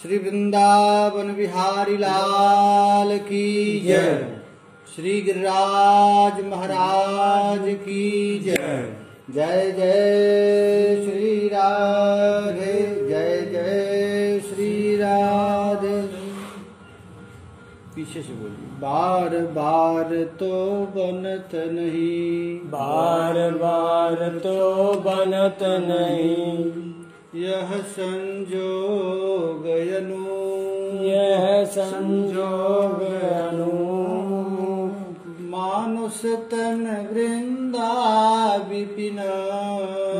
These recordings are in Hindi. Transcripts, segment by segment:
श्री वृंदावन बिहारी लाल की जय। श्री गिरिराज महाराज की जय। जय जय श्री राधे, जय जय श्री राधे। पीछे से बोलिए। बार बार तो बनत नहीं, बार बार तो बनत नहीं, यह संजोग अनु, यह संजोग अनु। मानुष तन वृंदा विपिन,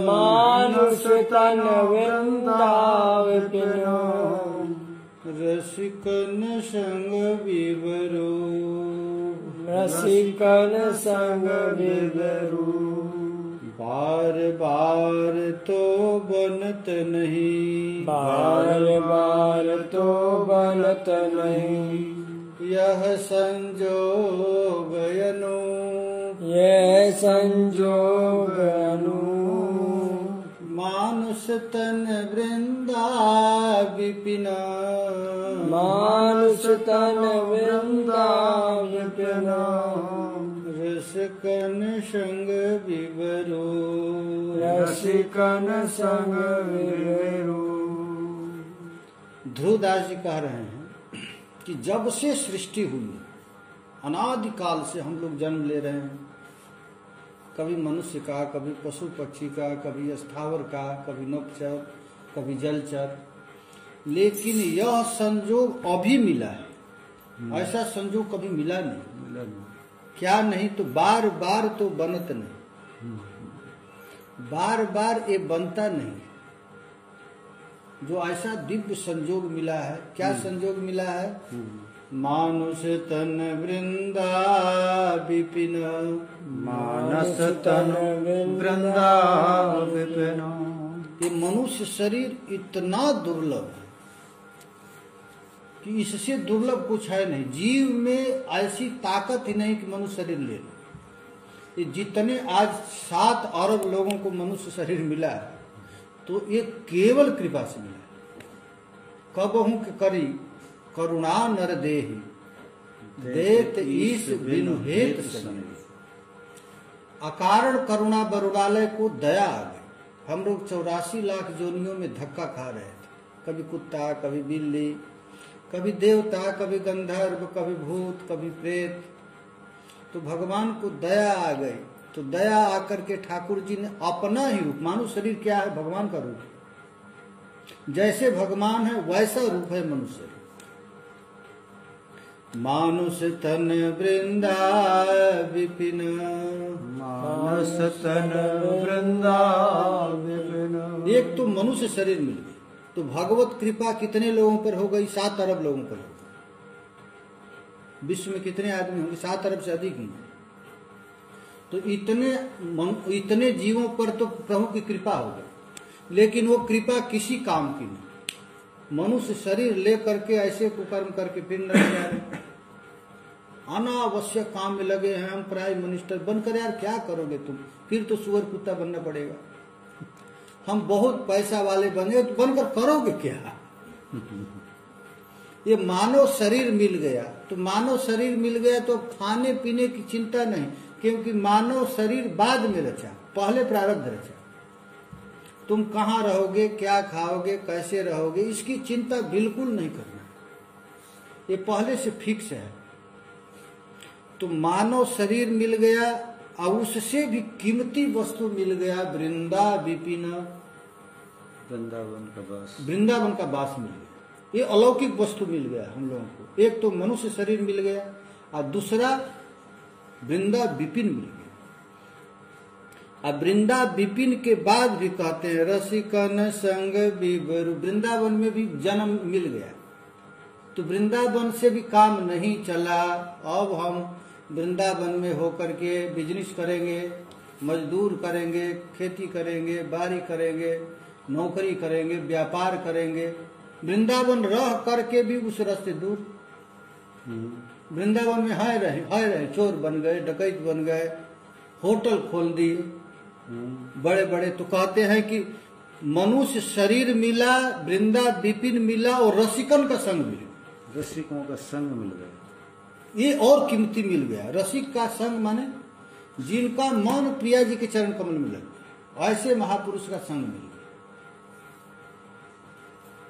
मानुष तन वृंदा विपिन। रसिकन संग विवरो, रसिकन संग विवरो। बार बार तो बनत नहीं, बार बार तो बनत नहीं, यह संजोग अनु, यह संजोग अनु। मानुष तन वृंदा विपिन, मानुष तन वृंदा विपिन। रसिकन संग विवरो, रसिकन संग विवरो। ध्रुवदास जी कह रहे हैं कि जब से सृष्टि हुई, अनादिकाल से हम लोग जन्म ले रहे हैं, कभी मनुष्य का, कभी पशु पक्षी का, कभी स्थावर का, कभी नभचर, कभी जलचर, लेकिन यह संजोग अभी मिला है। ऐसा संजोग कभी मिला नहीं। क्या नहीं तो बार बार तो बनत नहीं, बार बार ये बनता नहीं। जो ऐसा दिव्य संजोग मिला है, क्या संजोग मिला है? मानुष तन वृंदा विपिन, मानस तन वृंदा विपिन। ये मनुष्य शरीर इतना दुर्लभ है कि इससे दुर्लभ कुछ है नहीं। जीव में ऐसी ताकत ही नहीं कि मनुष्य शरीर ले लो। ये जितने आज 7 अरब लोगों को मनुष्य शरीर मिला है, तो ये केवल कृपा से मिला है। कबहू के करी करुणा नर देहि, देत ईश बिनु हेत सने। अकारण करुणा बरुणालय को दया आ गई। हम लोग 84 लाख जोनियों में धक्का खा रहे थे, कभी कुत्ता, कभी बिल्ली, कभी देवता, कभी गंधर्व, कभी भूत, कभी प्रेत। तो भगवान को दया आ गई, तो दया आकर के ठाकुर जी ने अपना ही रूप, मानो शरीर क्या है? भगवान का रूप। जैसे भगवान है वैसा रूप है मनुष्य। मानुष तन वृंदा विपिन, मानस तन वृंदा विपिन। एक तो मनुष्य शरीर मिल गई, तो भगवत कृपा कितने लोगों पर हो गई? 7 अरब लोगों पर हो गई। विश्व में कितने आदमी होंगे? 7 अरब से अधिक ही। तो इतने जीवों पर तो प्रभु की कृपा हो गई, लेकिन वो कृपा किसी काम की नहीं। मनुष्य शरीर ले करके ऐसे कुकर्म करके फिर न जा रहे, अनावश्यक काम में लगे हैं। हम प्राइम मिनिस्टर बनकर यार क्या करोगे तुम? फिर तो सुअर कुत्ता बनना पड़ेगा। हम बहुत पैसा वाले बने, तो बनकर करोगे क्या? ये मानव शरीर मिल गया, तो मानव शरीर मिल गया तो खाने पीने की चिंता नहीं, क्योंकि मानव शरीर बाद में रचा, पहले प्रारब्ध रचा। तुम कहाँ रहोगे, क्या खाओगे, कैसे रहोगे, इसकी चिंता बिल्कुल नहीं करना, ये पहले से फिक्स है। तो मानव शरीर मिल गया और उससे भी कीमती वस्तु मिल गया, वृंदा विपिन, वृंदावन का बास, वृंदावन का बास मिल गया। ये अलौकिक वस्तु मिल गया हम लोगों को। एक तो मनुष्य शरीर मिल गया और दूसरा वृंदा विपिन मिल गया। अब वृंदा विपिन के बाद भी कहते हैं रसिकन संग विवरु, वृंदावन में भी जन्म मिल गया। तो वृंदावन से भी काम नहीं चला। अब हम वृंदावन में होकर के बिजनेस करेंगे, मजदूर करेंगे, खेती करेंगे, बारी करेंगे, नौकरी करेंगे, व्यापार करेंगे। वृंदावन रह करके भी उस रास्ते दूर। वृंदावन में हाय रहे, चोर बन गए, डकैत बन गए, होटल खोल दिए बड़े बड़े। तो कहते हैं कि मनुष्य शरीर मिला, वृंदा विपिन मिला और रसिकन का संग मिला। रसिकों का संग मिल गया। ये और कीमती मिल गया। रसिक का संग माने जिनका मन प्रिया जी के चरण कमल में लग गया, ऐसे महापुरुष का संग मिल गया।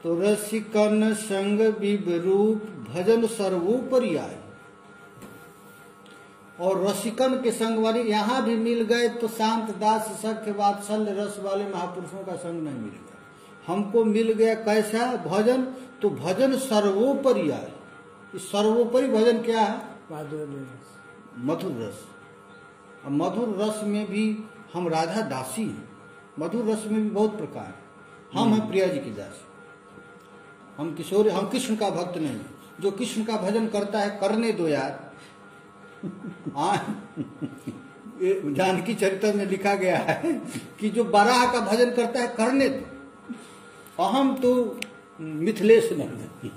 तो रसिकन संग विरूप भजन सर्वोपरि आए। और रसिकन के संग वाले यहां भी मिल गए तो शांत दास सख्य वात्सल्य रस वाले महापुरुषों का संग नहीं मिल गया। हमको मिल गया कैसा भजन, तो भजन सर्वोपरि आए। इस सर्वोपरि भजन क्या है? मधुर रस। अब मधुर रस में भी हम राधा दासी हैं। मधुर रस में भी बहुत प्रकार, हम हैं प्रिया जी की दासी। हम किशोर, हम कृष्ण का भक्त नहीं। जो कृष्ण का भजन करता है करने दो यार। जानकी चरित्र में लिखा गया है कि जो बराह का भजन करता है करने दो। अहम तो मिथिलेश नहीं,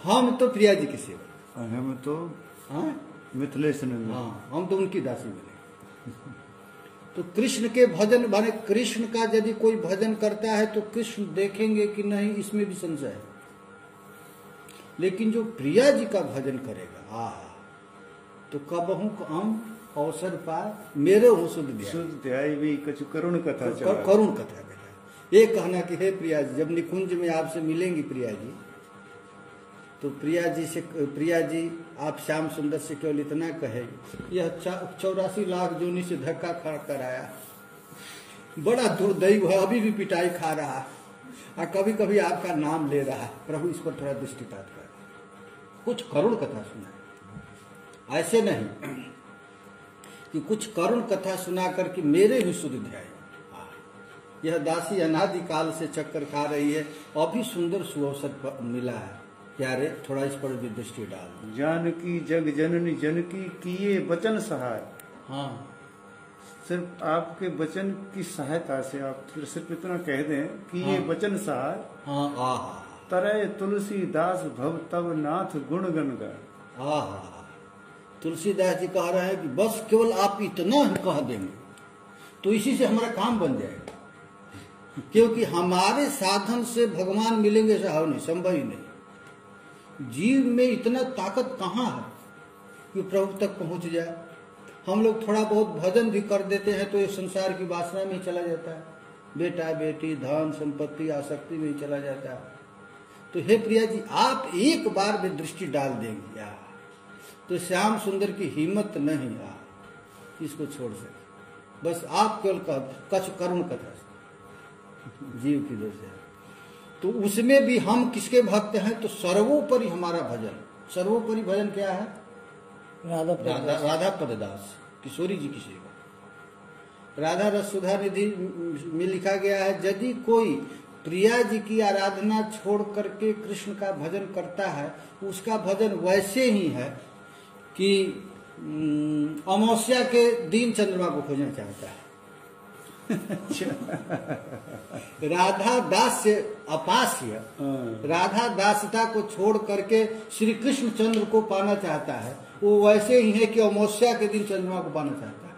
हम तो प्रिया जी की सेवा। हम तो मिथिलेश नहीं। हाँ, हम तो उनकी दासी बने। तो कृष्ण के भजन माने कृष्ण का यदि कोई भजन करता है तो कृष्ण देखेंगे कि नहीं, इसमें भी संशय है। लेकिन जो प्रिया जी का भजन करेगा तो कबहू हम अवसर पाए मेरे हो शुद्ध ध्याय भी कछु करुण कथा चला। करुण कथा ये कहना कि हे प्रिया जी, जब निकुंज में आपसे मिलेंगी प्रिया जी, तो प्रिया जी आप श्याम सुंदर से केवल इतना कहे, यह 84 लाख जोनी से धक्का खा कर आया, बड़ा दुर्दैव है, अभी भी पिटाई खा रहा है और कभी कभी आपका नाम ले रहा है। प्रभु इस पर थोड़ा दृष्टिपात कर, कुछ करुण कथा सुना। ऐसे नहीं कि कुछ करुण कथा सुना करके मेरे भी शुद्ध ध्याय। यह दासी अनादि काल से चक्कर खा रही है, अभी सुंदर सुअवसर मिला है। प्यारे थोड़ा इस पर भी दृष्टि डाल। जानकी जग जननी जनकी किए वचन सहाय। हाँ, सिर्फ आपके वचन की सहायता से आप सिर्फ इतना कह दें कि ये वचन सहाय। हाँ, तरय तुलसीदास भव तब नाथ गुण गण गा। तुलसीदास जी कह रहे हैं कि बस केवल आप इतना ही कह देंगे तो इसी से हमारा काम बन जाएगा, क्योंकि हमारे साधन से भगवान मिलेंगे ऐसा हो नहीं, संभव ही नहीं। जीव में इतना ताकत कहाँ है कि प्रभु तक पहुंच जाए। हम लोग थोड़ा बहुत भजन भी कर देते हैं तो ये संसार की वासना में ही चला जाता है, बेटा बेटी धन संपत्ति आसक्ति में ही चला जाता है। तो हे प्रिया जी, आप एक बार भी दृष्टि डाल देंगे यार तो श्याम सुंदर की हिम्मत नहीं इसको छोड़ सके। बस आप केवल कछ करुण कथा जीव की दो से, तो उसमें भी हम किसके भक्त हैं? तो सर्वोपरि हमारा भजन। सर्वोपरि भजन क्या है? राधा पददास किशोरी जी की सेवा। राधा रस सुधा निधि में लिखा गया है, यदि कोई प्रिया जी की आराधना छोड़ करके कृष्ण का भजन करता है, उसका भजन वैसे ही है कि अमावस्या के दिन चंद्रमा को खोजना चाहता है। राधा दास से अपास्य, राधा दासता को छोड़ करके श्री कृष्ण चंद्र को पाना चाहता है, वो वैसे ही है कि अमावस्या के दिन चंद्रमा को पाना चाहता है।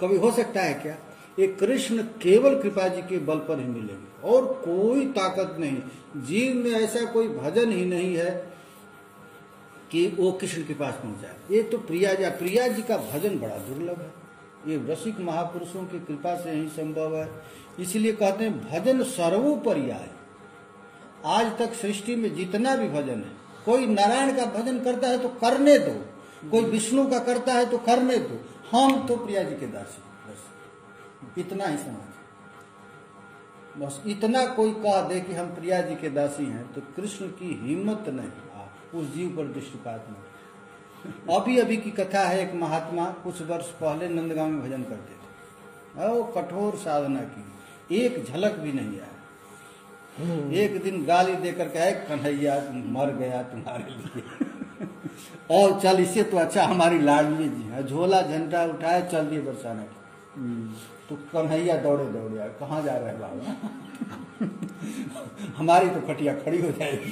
कभी हो सकता है क्या? ये कृष्ण केवल कृपा जी के बल पर ही मिलेंगे और कोई ताकत नहीं। जीव में ऐसा कोई भजन ही नहीं है कि वो कृष्ण के पास पहुंच जाए। ये तो प्रिया जी का भजन बड़ा दुर्लभ है, ये रसिक महापुरुषों की कृपा से ही संभव है। इसलिए कहते हैं भजन सर्वोपरि आए। आज तक सृष्टि में जितना भी भजन है, कोई नारायण का भजन करता है तो करने दो, कोई विष्णु का करता है तो करने दो, हम तो प्रिया जी के दासी, बस इतना ही समझ। बस इतना कोई कह दे कि हम प्रिया जी के दासी हैं तो कृष्ण की हिम्मत नहीं, उस जीव पर दृष्टिपात नहीं। अभी की कथा है, एक महात्मा कुछ वर्ष पहले नंदगांव में भजन करते थे, वो कठोर साधना की, एक झलक भी नहीं आया। एक दिन गाली देकर कहे, कन्हैया मर गया तुम्हारे लिए और चल इससे तो अच्छा हमारी लाडली जी है, झोला झंडा उठाए चल दिए बरसाना की। तो कन्हैया दौड़े आए, कहाँ जा रहे बाबा हमारी तो खटिया खड़ी हो जाएगी।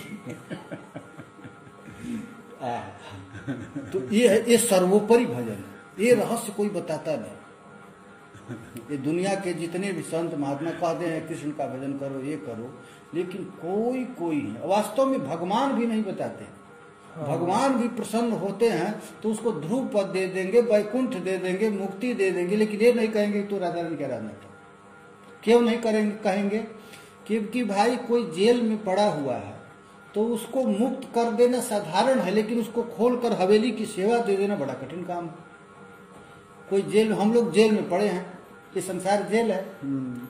तो ये सर्वोपरि भजन है, ये रहस्य कोई बताता नहीं। ये दुनिया के जितने भी संत महात्मा कहते हैं कृष्ण का भजन करो, ये करो, लेकिन कोई है वास्तव में भगवान भी नहीं बताते। भगवान भी प्रसन्न होते हैं तो उसको ध्रुव पद दे देंगे, वैकुंठ दे देंगे, मुक्ति दे देंगे, लेकिन ये नहीं कहेंगे तो राधा रानी का राधा था। क्यों नहीं कहेंगे? क्योंकि भाई कोई जेल में पड़ा हुआ है तो उसको मुक्त कर देना साधारण है, लेकिन उसको खोलकर हवेली की सेवा दे देना बड़ा कठिन काम है। कोई जेल, हम लोग जेल में पड़े हैं, ये संसार जेल है,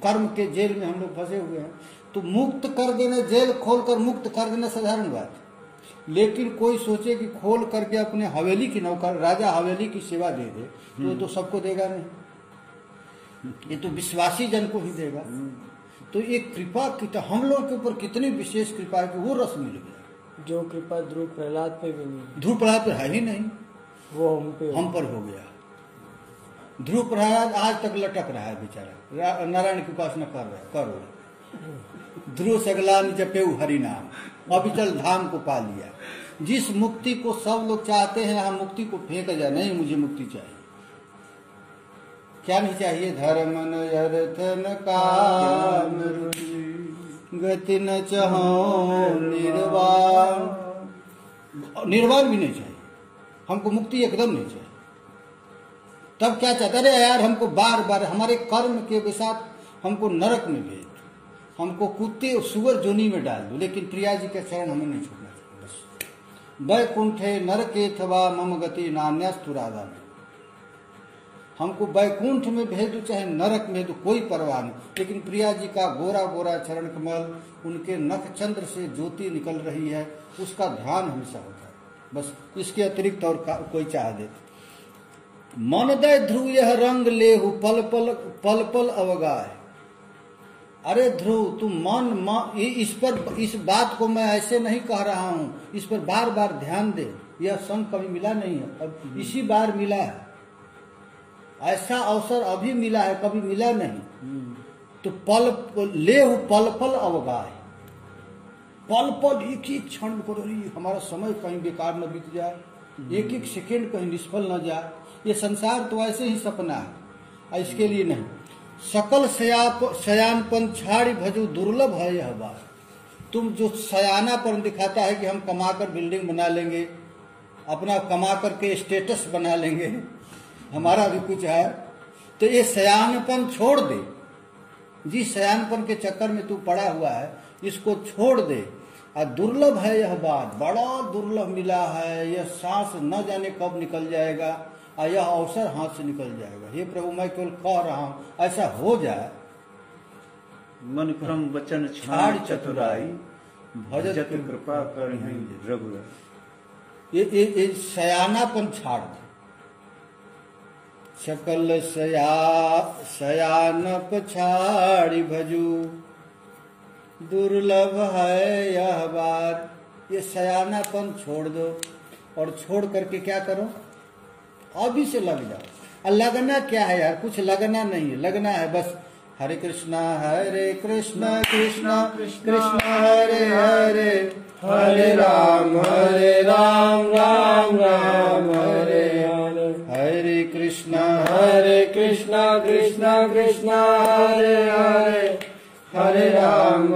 कर्म के जेल में हम लोग फंसे हुए हैं, तो मुक्त कर देना, जेल खोलकर मुक्त कर देना साधारण बात है। लेकिन कोई सोचे कि खोल करके अपने हवेली की नौकर, राजा हवेली की सेवा दे दे, तो सबको देगा नहीं, ये तो विश्वासी जन को ही देगा। तो ये कृपा हम लोग के ऊपर कितनी विशेष कृपा है कि वो रस मिल गया, जो कृपा ध्रुव प्रहलाद पे भी नहीं, ध्रुव प्रहलाद पे है ही नहीं, वो हम पर हो गया। ध्रुव प्रहलाद आज तक लटक रहा है बेचारा, नारायण की उपासना कर रहा है, करो ध्रुव सगलान जपेऊ हरि नाम, अविचल धाम को पा लिया। जिस मुक्ति को सब लोग चाहते हैं, यहाँ मुक्ति को फेंक जाए, नहीं मुझे मुक्ति चाहिए। क्या नहीं चाहिए? धर्म न अर्थ न काम गति न चाहो निर्वाण, निर्वाण भी नहीं चाहिए हमको, मुक्ति एकदम नहीं चाहिए। तब क्या चाहता है? अरे यार हमको बार बार हमारे कर्म के साथ हमको नरक में भेज दो, हमको कुत्ते सुअर जोनी में डाल दो, लेकिन प्रिया जी के चरण हमें नहीं छोड़ना चाहिए। बस वैकुंठे नरके अथवा मम गति नान्यास्तु राधा, हमको वैकुंठ में भेज दो चाहे नरक में दो, कोई परवाह नहीं, लेकिन प्रिया जी का गोरा गोरा चरण कमल, उनके नख चंद्र से ज्योति निकल रही है, उसका ध्यान हमेशा होता है। बस इसके अतिरिक्त और कोई चाह दे। मन दय ध्रुव यह रंग लेहु पल पल पल पल अवगाह। अरे ध्रुव तुम इस बात को मैं ऐसे नहीं कह रहा हूँ, इस पर बार बार ध्यान दे। यह संग कभी मिला नहीं है, अब इसी बार मिला है, ऐसा अवसर अभी मिला है, कभी मिला नहीं। तो पल लेहु पल पल अवगाह, पल पल एक एक क्षण करो, हमारा समय कहीं बेकार न बीत जाए, एक एक सेकेंड कहीं निष्फल न जाए। ये संसार तो ऐसे ही सपना है, इसके लिए नहीं। सकल शयानपन छाड़ी भजू दुर्लभ है यह बात। तुम जो सयानापन दिखाता है कि हम कमाकर बिल्डिंग बना लेंगे, अपना कमा करके स्टेटस बना लेंगे, हमारा भी कुछ है, तो ये सयानपन छोड़ दे। जिस सयानपन के चक्कर में तू पड़ा हुआ है, इसको छोड़ दे। और दुर्लभ है यह बात, बड़ा दुर्लभ मिला है, यह सांस न जाने कब निकल जाएगा और यह अवसर हाथ से निकल जाएगा। हे प्रभु मैं केवल कह रहा हूं, ऐसा हो जाए। मन क्रम वचन छाड़ चतुराई, भजत कृपा कर रघुराई। ये सयानापन छाड़ दे। सकल सयानप छाड़ी भजू दुर्लभ है यह बात। ये सयानापन छोड़ दो और छोड़ करके क्या करो? अभी से लग जाओ। और लगना क्या है यार? कुछ लगना नहीं है, लगना है बस हरे कृष्णा कृष्ण कृष्ण हरे हरे, हरे राम राम राम हरे हरे, हरे कृष्णा कृष्ण कृष्ण हरे हरे, हरे राम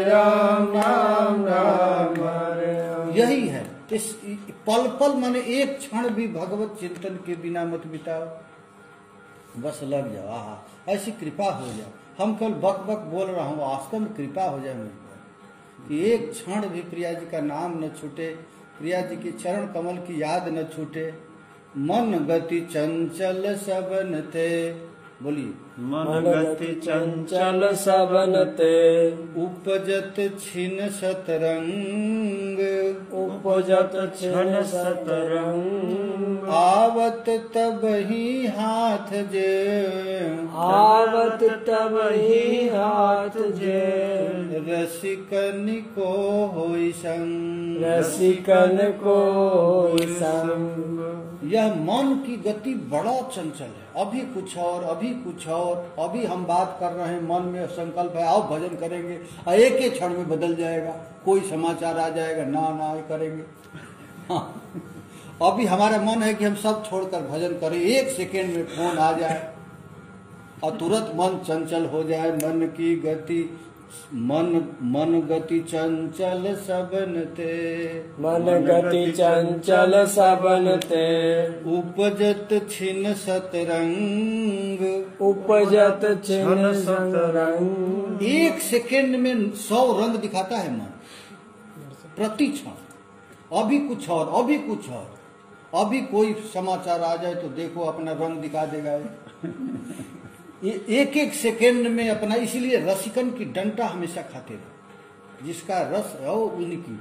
राम राम हरे हरे। यही है। इस पल पल माने एक क्षण भी भगवत चिंतन के बिना मत बिताओ, बस लग जाओ। आहा, ऐसी कृपा हो जाए। हम केवल बक बक बोल रहा हूँ, वास्तव में कृपा हो जाए मुझ पर कि एक क्षण भी प्रिया जी का नाम न छूटे, प्रिया जी के चरण कमल की याद न छूटे। मन गति चंचल सबन थे, बोलिए। मन गति चंचल सबन ते, उपजत छिन सतरंग, उपजत छिन सतरंग। आवत तब ही हाथ जे, आवत तब ही हाथ जे। रसिकन को होई संग, रसिकन को होई संग। यह मन की गति बड़ा चंचल है। अभी कुछ और, अभी कुछ और, अभी हम बात कर रहे हैं, मन में संकल्प है आओ भजन करेंगे, और एक ही क्षण में बदल जाएगा। कोई समाचार आ जाएगा, ना करेंगे। हाँ। अभी हमारा मन है कि हम सब छोड़कर भजन करें, एक सेकेंड में फोन आ जाए, और तुरंत मन चंचल हो जाए, मन की गति मन गति चंचल सबन ते, मन गति चंचल सबन ते, उपजत छिन सतरंग, उपजत छिन सतरंग। एक सेकेंड में 100 रंग दिखाता है मन, प्रति क्षण। अभी कुछ और, अभी कुछ और, अभी कोई समाचार आ जाए तो देखो अपना रंग दिखा देगा। एक एक सेकेंड में अपना, इसीलिए रसिकन की डंटा हमेशा खाते रहो, जिसका रस है उनकी।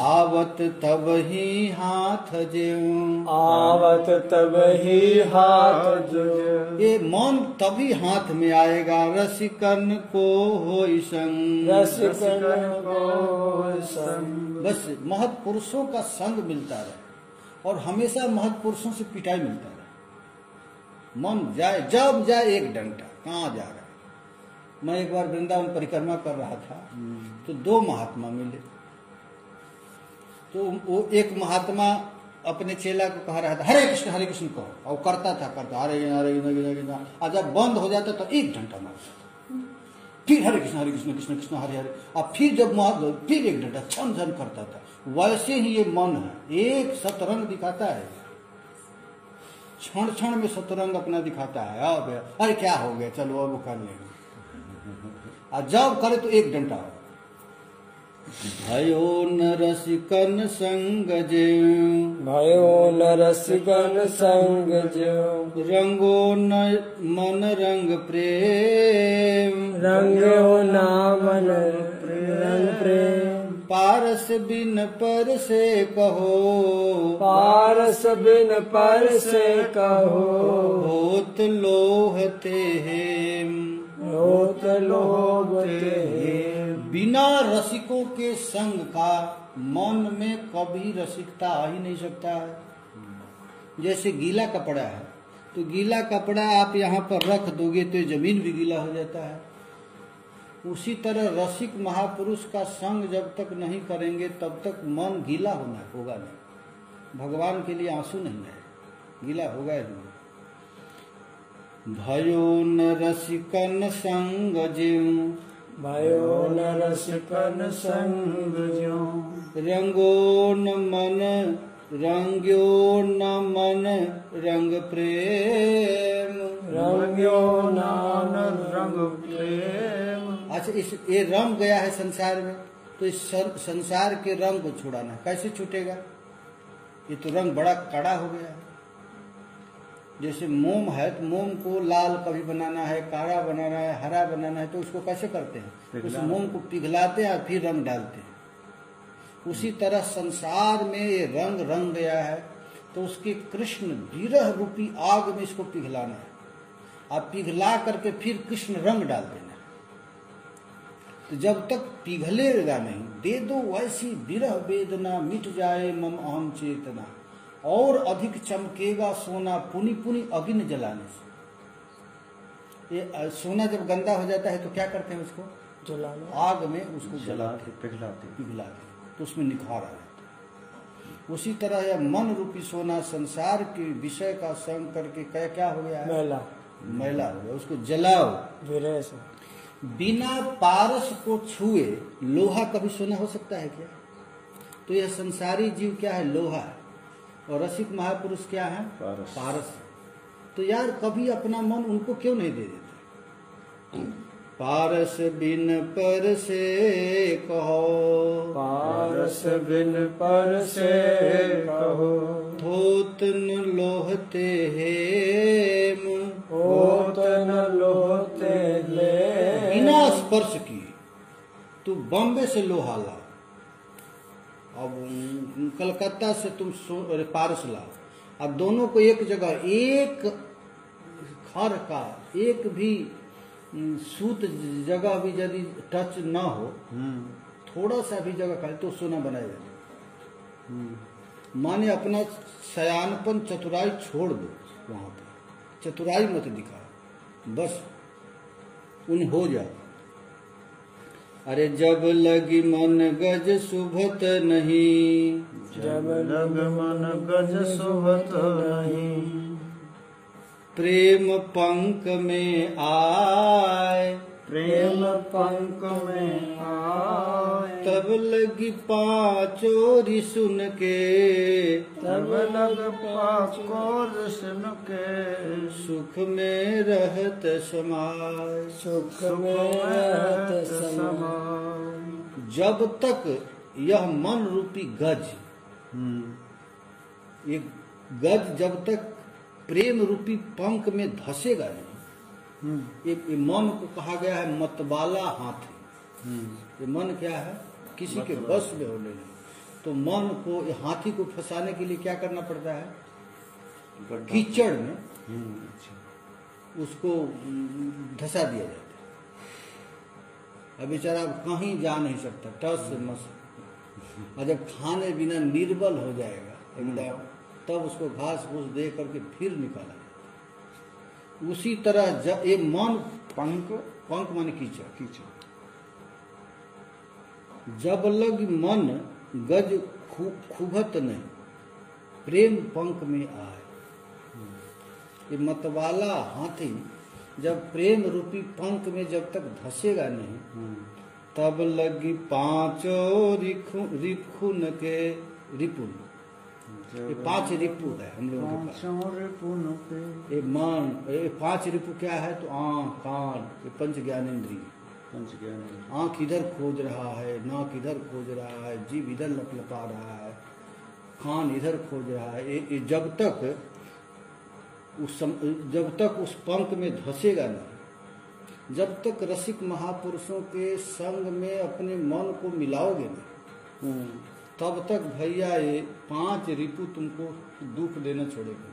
आवत तब ही हाथ ज्यों, आवत तब ही हाथ ज्यों, ये मन तभी हाथ में आएगा, रसिकन को होई संग, रसिकन को होई संग। बस महत्पुरुषों का संग मिलता रहे, और हमेशा महत्पुरुषों से पिटाई मिलता रहे। मन जाए, जब जाए एक डंटा, कहाँ जा रहा है। मैं एक बार वृंदावन परिक्रमा कर रहा था, तो 2 महात्मा मिले। तो वो एक महात्मा अपने चेला को कह रहा था हरे कृष्ण कहो, और करता था हरे कृष्ण। और जब बंद हो जाता तो 1 घंटा मारता था, फिर हरे कृष्ण कृष्ण कृष्ण हरे हरे। और फिर जब फिर 1 घंटा छन छन करता था। वैसे ही ये मन है, एक सतरंग दिखाता है, क्षण क्षण में सतरंग अपना दिखाता है। अब अरे क्या हो गया, चलो अब कर लेंगे, और जब करे तो 1 घंटा। भयो न रसिकन संग ज्यों, भयो न रसिकन संग ज्यों, रंगो न मन रंग प्रेम, रंगो न मन रंग प्रेम। पारस बिन पर से कहो, पारस बिन पर से कहो, होत लोहते हेम, होत लोहते हेम। बिना रसिकों के संग का मन में कभी रसिकता आ ही नहीं सकता है। जैसे गीला कपड़ा है, तो गीला कपड़ा आप यहाँ पर रख दोगे तो जमीन भी गीला हो जाता है। उसी तरह रसिक महापुरुष का संग जब तक नहीं करेंगे तब तक मन गीला होगा नहीं। भगवान के लिए आंसू नहीं है, गीला होगा ही नहीं। भयो न रसिकन संग ज्यों, भयो न रसिकन संग ज्यों, रंगो न मन रंग्यो न मन रंग प्रेम, रंग्यो न मन रंग प्रेम। अच्छा, ये रंग गया है संसार में, तो इस संसार के रंग को छुड़ाना कैसे छूटेगा। ये तो रंग बड़ा कड़ा हो गया है। जैसे मोम है, तो मोम को लाल कभी बनाना है, काला बनाना है, हरा बनाना है, तो उसको कैसे करते हैं, उस मोम को पिघलाते हैं और फिर रंग डालते हैं। उसी तरह संसार में ये रंग गया है, तो उसके कृष्ण विरह रूपी आग में इसको पिघलाना है, और पिघला करके फिर कृष्ण रंग डाल देना। तो जब तक पिघलेगा नहीं, दे दो वैसी विरह वेदना, मिट जाए मम अहम चेतना, और अधिक चमकेगा सोना पुनि पुनि अग्नि जलाने से। ये सोना जब गंदा हो जाता है तो क्या करते हैं, उसको जलाना, आग में उसको जलाते पिघलाते, तो उसमें निखार आ जाता है। उसी तरह यह मन रूपी सोना संसार के विषय का संग करके क्या हो गया है, मैला हो गया, उसको जलाओ विरह से। बिना पारस को छुए लोहा कभी सोना हो सकता है क्या। तो यह संसारी जीव क्या है, लोहा है, और रसिक महापुरुष क्या है, पारस। तो यार कभी अपना मन उनको क्यों नहीं दे देते। पारस बिन पर से कहो, पारस बिन पर से कहो, होत न लोहते हेम, होत न लोहते हेम। बिना स्पर्श की तू बॉम्बे से लोहा ला, अब कलकत्ता से तुम पारस लाओ, अब दोनों को एक जगह, एक खर का एक भी सूत जगह भी यदि टच ना हो, थोड़ा सा भी जगह खाली, तो सोना बनाया जाए। माने अपना सयानपन चतुराई छोड़ दो, वहां पर चतुराई मत दिखाओ, बस उन हो जाओ। अरे जब लगी मन गज सुभत नहीं, जब लग मन गज सुभत नहीं, प्रेम पंक में आए, प्रेम पंक में आए, तब लगी पांचों रिसुन के, तब लग पाको सुन के, सुख में रहत समाय। सुख में रहत समाय। जब तक यह मन रूपी गज, ये गज जब तक प्रेम रूपी पंख में धसेगा नहीं, ये मन को कहा गया है मतवाला हाथी। ये मन क्या है? किसी के बस में होने नहीं। तो मन को, हाथी को फंसाने के लिए क्या करना पड़ता है? कीचड़ में उसको धसा दिया जाता है। अब बेचारा कहीं जा नहीं सकता, टस से मस। और जब खाने बिना निर्बल हो जाएगा एकदम, तब उसको घास फूस दे करके फिर निकाला जाता। उसी तरह जब ये मन पंख माने कीचड़, जब लग मन गज खुभत नहीं, प्रेम पंख में आए। ये मतवाला हाथी जब प्रेम रूपी पंख में जब तक धसेगा नहीं, तब लगी पांचों रिपुन के रिपुन। ये 5 रिपु है हम लोगों के पास। ये मन, ये 5 रिपु क्या है? तो आँख, कान, ये पंच ज्ञानेंद्रिय। आँख इधर खोज रहा है, नाक इधर खोज रहा है, जीभ इधर लपलपा रहा है, कान इधर खोज रहा है। ये जब तक उस पंख में धसेगा नहीं, जब तक रसिक महापुरुषों के संग में अपने मन को मिलाओगे नहीं, तब तक भैया ये 5 रिपु तुमको दुख देना छोड़ेगा।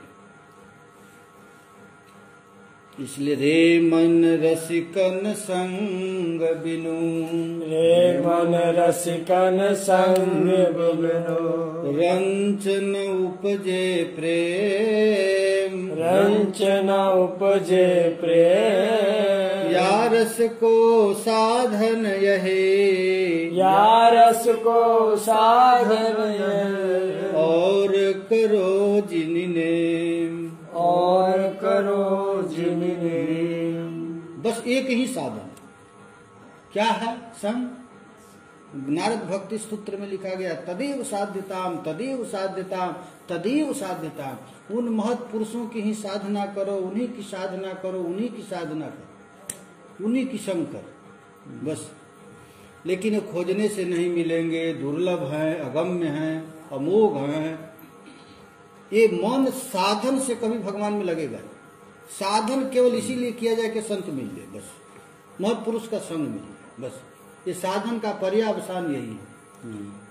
इसलिए रे मन रसिकन संग बिनु, रे मन रसिकन संग बिनु, रंचन उपजे प्रेम, रंचन उपजे प्रेम। या रस को साधन यही, या रस को साधन यही, और करो जिनने, और करो जिनने। बस एक ही साधन क्या है? संग। नारद भक्ति सूत्र में लिखा गया, तदेव साध्यताम, तदेव साध्यताम, तदेव साध्यताम। उन महत् पुरुषों की ही साधना करो, उन्हीं की साधना करो, उन्हीं की साधना करो, उन्हीं की संग करो बस। लेकिन खोजने से नहीं मिलेंगे, दुर्लभ हैं, अगम्य हैं, अमोघ हैं। ये मन साधन से कभी भगवान में लगेगा। साधन केवल इसीलिए किया जाए कि संत मिल जाए, बस महत्पुरुष का संग मिल जाए, बस। ये साधन का पर्यावसान यही है।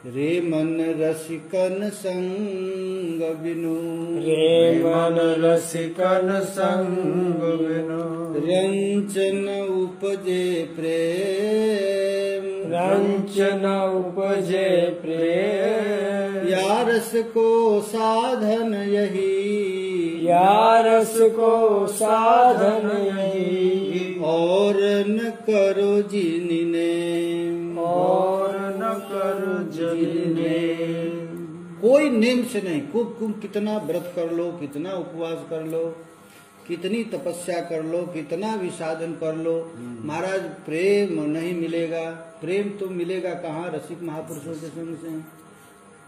रे मन रसिकन संग बिनु, रे मन रसिकन संग बिनु, रंचन उपजे प्रेम, रंचन उपजे प्रेम। या रस को साधन यही, या रस को साधन यही, और न करो जिनने, और न करो जिनने। कोई नेम से नहीं। खूब कितना व्रत कर लो, कितना उपवास कर लो, कितनी तपस्या कर लो, कितना भी साधन कर लो, महाराज प्रेम नहीं मिलेगा। प्रेम तो मिलेगा कहाँ? रसिक महापुरुषों के संग से।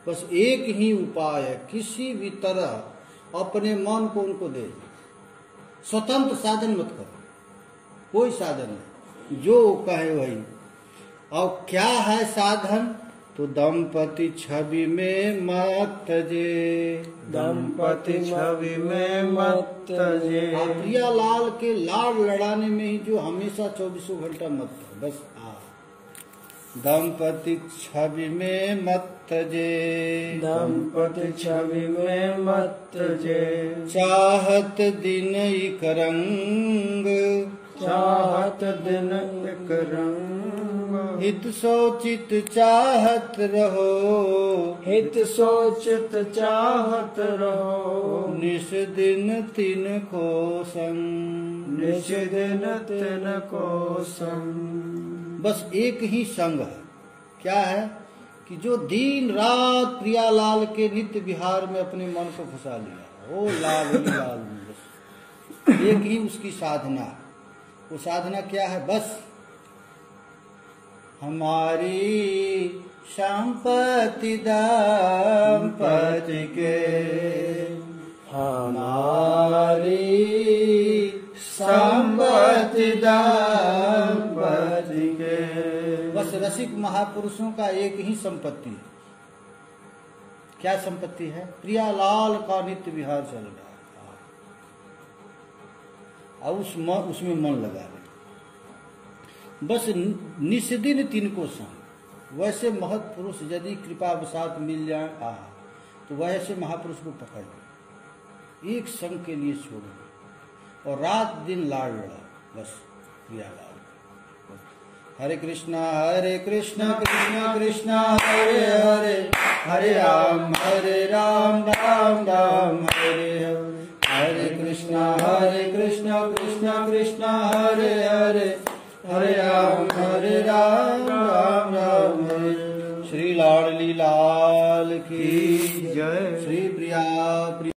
बस एक ही उपाय है, किसी भी तरह अपने मन को उनको दे। स्वतंत्र साधन मत करो, कोई साधन नहीं, जो कहे वही। और क्या है साधन? तो दंपति छवि में मत तजे, दंपति छवि में मत तजे। प्रियालाल के लाड़ लड़ाने में ही जो हमेशा 24 घंटा मत, बस दंपति छवि में मत तजे, दंपति छवि में मत तजे। चाहत दिन एक रंग, चाहत दिन एक रंग। हित सोचित चाहत रहो, हित सोचित चाहत रहो। निस दिन तिन को संग, निस दिन तिन को संग। बस एक ही संग है। क्या है? कि जो दिन रात प्रियालाल के नित्य विहार में अपने मन को फंसा लिया, ओ लाल लाल। बस एक ही उसकी साधना। वो साधना क्या है? बस हमारी संपत्ति दंपति के, हमारी संपत्ति दंपति के। बस रसिक महापुरुषों का एक ही संपत्ति है। क्या संपत्ति है? प्रियालाल का नित्य विहार चल रहा है, और उसमें मन लगा रहे। बस निस्दिन तिनको संग। वैसे महत पुरुष यदि कृपावशात मिल जाए तो वैसे महापुरुष को पकड़ लो, एक संग के लिए छोड़ो, और रात दिन लाड़ लड़ा। बस प्रियालाल। हरे कृष्णा कृष्णा कृष्णा हरे हरे, हरे राम राम राम हरे हरे। हरे कृष्णा कृष्णा कृष्णा हरे हरे, हरे राम राम राम हरे। श्री लाडली लाल की जय। श्री प्रिया